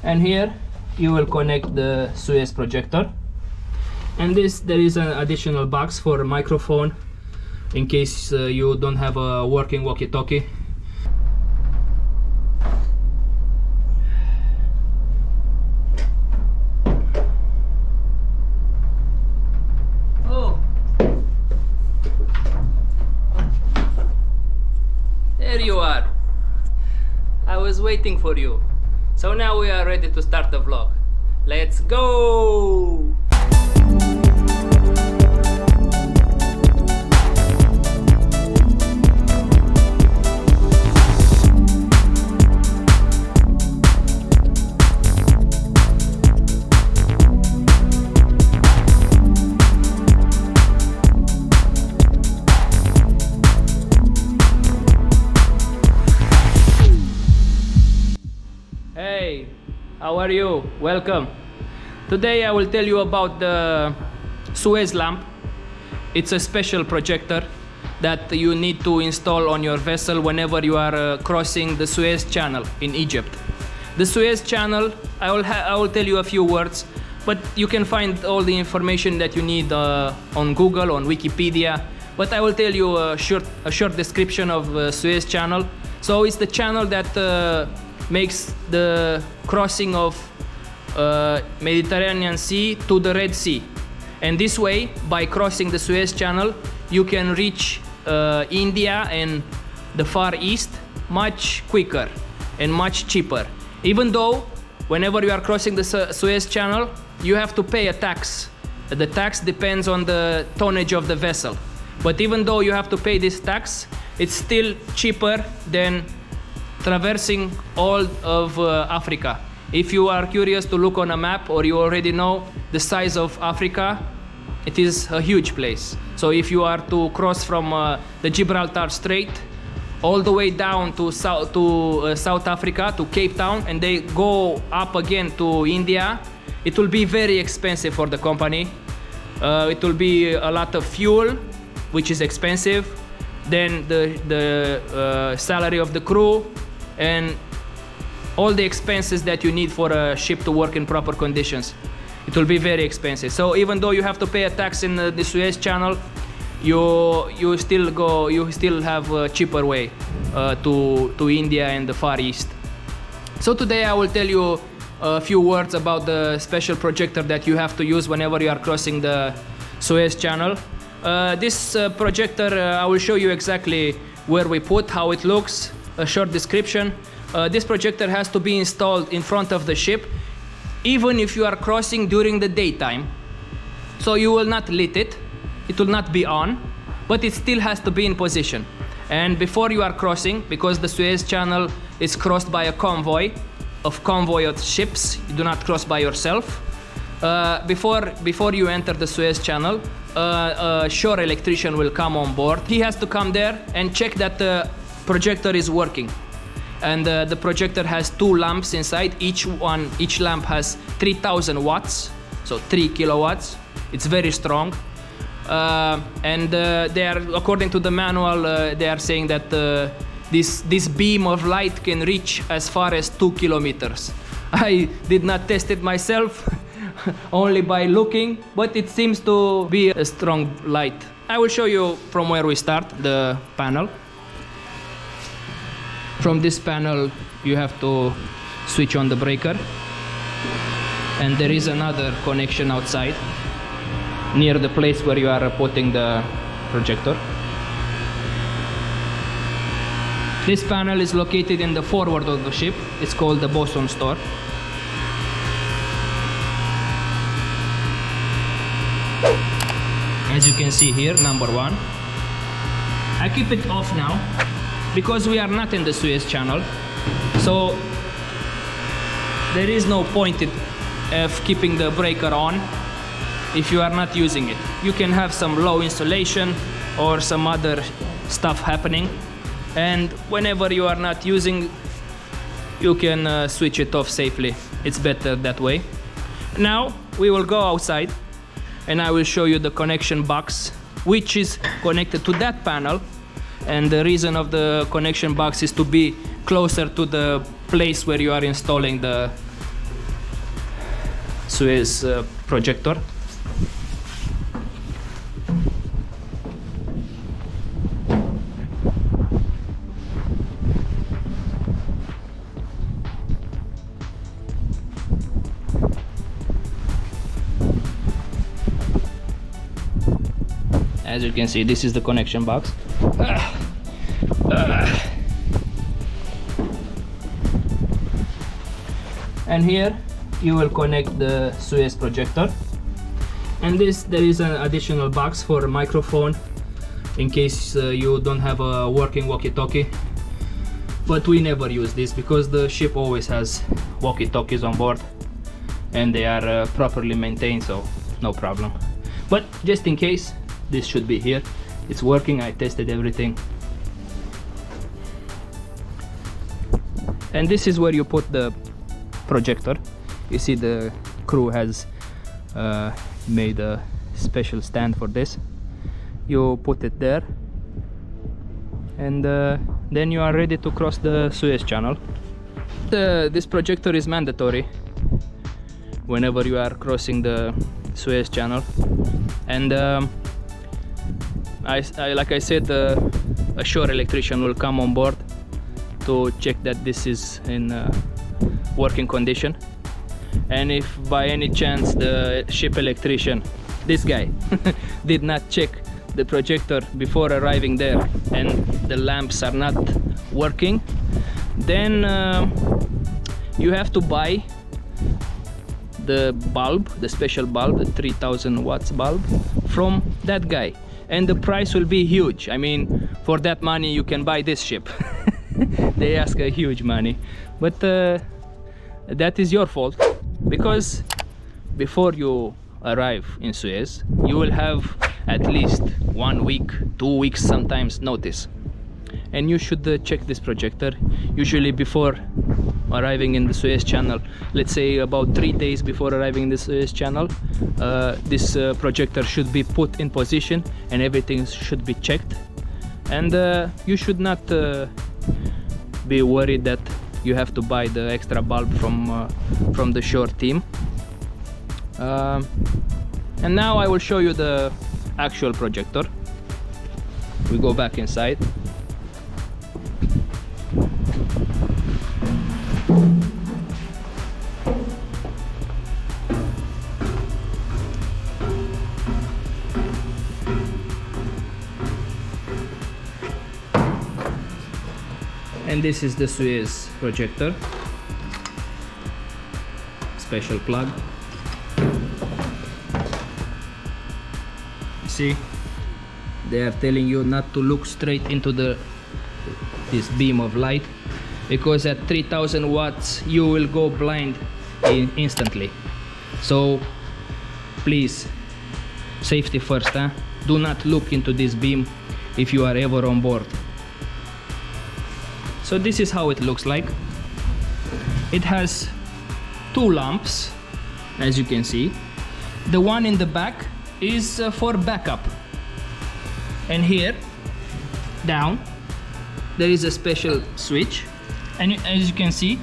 and here you will connect the Suez projector, and there is an additional box for a microphone in case you don't have a working walkie-talkie. Oh, there you are. I was waiting for you. So now we are ready to start the vlog. Let's go! Hey, how are you? Welcome. Today I will tell you about the Suez Lamp. It's a special projector that you need to install on your vessel whenever you are crossing the Suez Channel in Egypt. The Suez Channel, I will tell you a few words, but you can find all the information that you need on Google, on Wikipedia. But I will tell you a short description of Suez Channel. So it's the channel that makes the crossing of Mediterranean Sea to the Red Sea, and this way, by crossing the Suez Channel, you can reach India and the Far East much quicker and much cheaper. Even though whenever you are crossing the Suez Channel, you have to pay a tax. The tax depends on the tonnage of the vessel, but even though you have to pay this tax, it's still cheaper than traversing all of Africa. If you are curious to look on a map, or you already know the size of Africa, it is a huge place. So if you are to cross from the Gibraltar Strait all the way down to South Africa, to Cape Town, and they go up again to India, it will be very expensive for the company. It will be a lot of fuel, which is expensive, then the salary of the crew, and all the expenses that you need for a ship to work in proper conditions. It will be very expensive. So even though you have to pay a tax in the Suez Channel, you still have a cheaper way to India and the Far East. So today I will tell you a few words about the special projector that you have to use whenever you are crossing the Suez Channel. This projector, I will show you exactly where we put, how it looks, a short description. This projector has to be installed in front of the ship, even if you are crossing during the daytime. So you will not lit it, it will not be on, but it still has to be in position. And before you are crossing, because the Suez Channel is crossed by a convoy of ships, you do not cross by yourself. Before you enter the Suez Channel, a shore electrician will come on board. He has to come there and check that the projector is working. And the projector has 2 lamps inside. Each lamp has 3000 watts, so 3 kilowatts. It's very strong. And they are, according to the manual, they are saying that this beam of light can reach as far as 2 kilometers. I did not test it myself, only by looking, but it seems to be a strong light. I will show you from where we start, the panel. From this panel, you have to switch on the breaker, and there is another connection outside, near the place where you are putting the projector. This panel is located in the forward of the ship. It's called the bosun's door. As you can see here, number 1. I keep it off now, because we are not in the Suez Channel, so there is no point of keeping the breaker on if you are not using it. You can have some low insulation or some other stuff happening, and whenever you are not using, you can switch it off safely. It's better that way. Now we will go outside and I will show you the connection box, which is connected to that panel. And the reason of the connection box is to be closer to the place where you are installing the Suez projector. As you can see, this is the connection box. And here you will connect the Suez projector, and there is an additional box for a microphone in case you don't have a working walkie-talkie, but we never use this because the ship always has walkie-talkies on board and they are properly maintained, so no problem. But just in case, this should be here. It's working, I tested everything. And this is where you put the projector. You see the crew has made a special stand for this. You put it there, and then you are ready to cross the Suez Channel. This projector is mandatory whenever you are crossing the Suez Channel, and like I said, a shore electrician will come on board to check that this is in working condition. And if by any chance the ship electrician, this guy, did not check the projector before arriving there and the lamps are not working, then you have to buy the bulb, the special bulb, the 3000 watts bulb, from that guy, and the price will be huge. I mean, for that money you can buy this ship. They ask a huge money, but that is your fault, because before you arrive in Suez you will have at least 1 week, 2 weeks sometimes notice, and you should check this projector usually before arriving in the Suez Channel. Let's say about 3 days before arriving in the Suez Channel, this projector should be put in position and everything should be checked, and you should not be worried that you have to buy the extra bulb from the shore team. And now I will show you the actual projector. We go back inside. And this is the Suez projector, special plug. See, they are telling you not to look straight into this beam of light, because at 3000 watts you will go blind instantly. So please, safety first, huh? Do not look into this beam if you are ever on board. So this is how it looks like. It has 2 lamps, as you can see. The one in the back is for backup, and here down there is a special switch, and as you can see,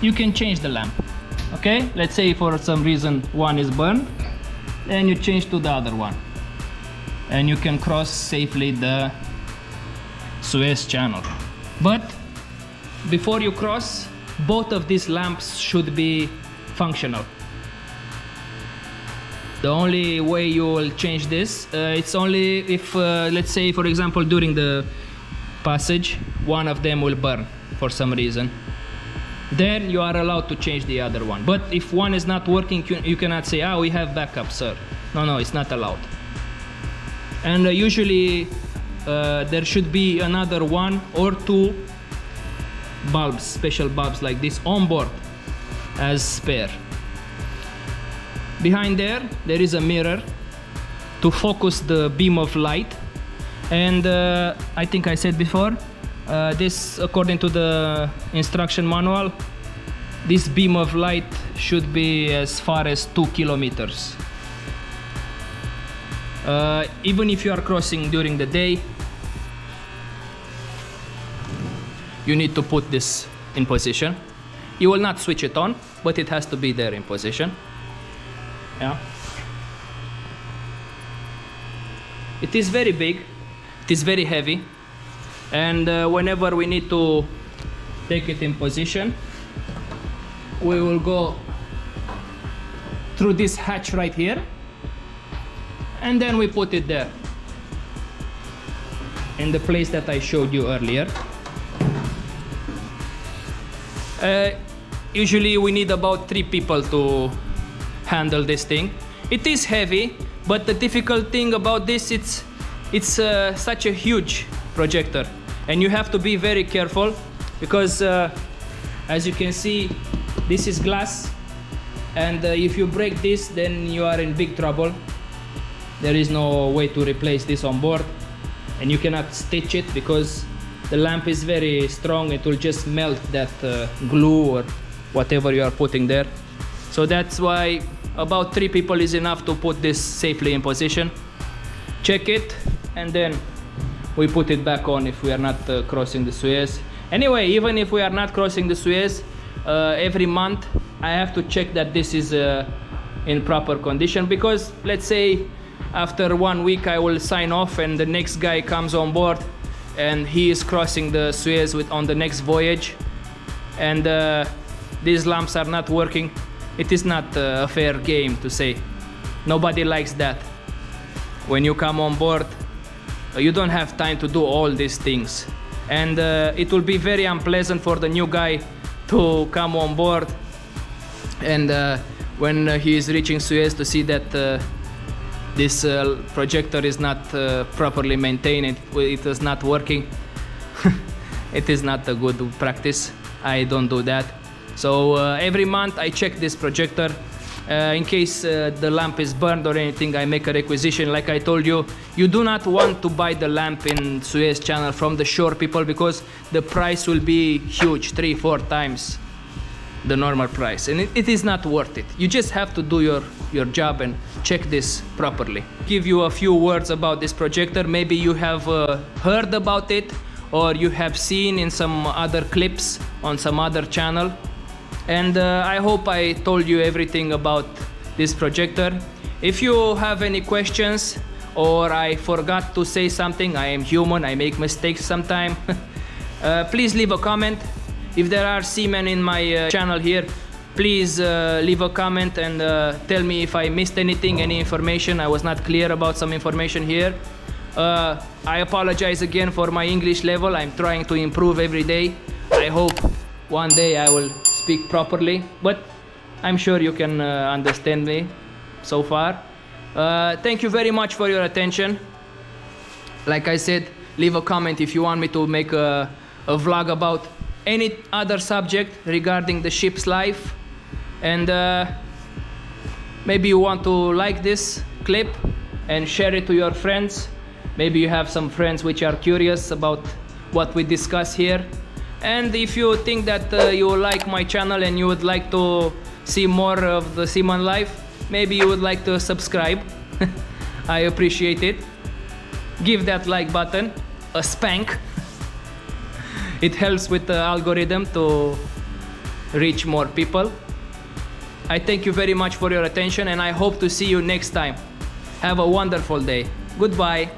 you can change the lamp. Okay, let's say for some reason one is burned, then you change to the other one, and you can cross safely the Suez Channel. But before you cross, both of these lamps should be functional. The only way you will change this, it's only if, let's say for example, during the passage, one of them will burn for some reason. Then you are allowed to change the other one. But if one is not working, you cannot say, ah, we have backup, sir. No, it's not allowed. And usually there should be another 1 or 2 bulbs, special bulbs like this on board as spare. Behind there is a mirror to focus the beam of light, and I think I said before, this, according to the instruction manual, this beam of light should be as far as 2 kilometers. Even if you are crossing during the day, you need to put this in position. You will not switch it on, but it has to be there in position. Yeah. It is very big, it is very heavy, and whenever we need to take it in position, we will go through this hatch right here, and then we put it there in the place that I showed you earlier. Usually we need about 3 people to handle this thing. It is heavy, but the difficult thing about this, it's such a huge projector, and you have to be very careful because as you can see, this is glass, and if you break this, then you are in big trouble. There is no way to replace this on board, and you cannot stitch it because the lamp is very strong. It will just melt that glue or whatever you are putting there. So that's why about 3 people is enough to put this safely in position. Check it, and then we put it back on if we are not crossing the Suez. Anyway, even if we are not crossing the Suez, every month I have to check that this is in proper condition, because let's say after 1 week I will sign off and the next guy comes on board and he is crossing the Suez on the next voyage, and these lamps are not working. It is not a fair game to say. Nobody likes that. When you come on board, you don't have time to do all these things, and it will be very unpleasant for the new guy to come on board, and when he is reaching Suez, to see that this projector is not properly maintained, it is not working. It is not a good practice. I don't do that. So every month I check this projector. In case the lamp is burned or anything, I make a requisition. Like I told you, you do not want to buy the lamp in Suez Channel from the shore people, because the price will be huge, 3-4 times the normal price, and it is not worth it. You just have to do your job and check this properly. Give you a few words about this projector. Maybe you have heard about it, or you have seen in some other clips on some other channel. And I hope I told you everything about this projector. If you have any questions, or I forgot to say something, I am human, I make mistakes sometimes. Please leave a comment. If there are seamen in my channel here, please leave a comment and tell me if I missed anything, any information, I was not clear about some information here. I apologize again for my English level. I'm trying to improve every day. I hope one day I will speak properly, but I'm sure you can understand me so far. Thank you very much for your attention. Like I said, leave a comment if you want me to make a vlog about any other subject regarding the ship's life, and maybe you want to like this clip and share it to your friends. Maybe you have some friends which are curious about what we discuss here. And if you think that you like my channel and you would like to see more of the seaman life, maybe you would like to subscribe. I appreciate it. Give that like button a spank. It helps with the algorithm to reach more people. I thank you very much for your attention, and I hope to see you next time. Have a wonderful day. Goodbye.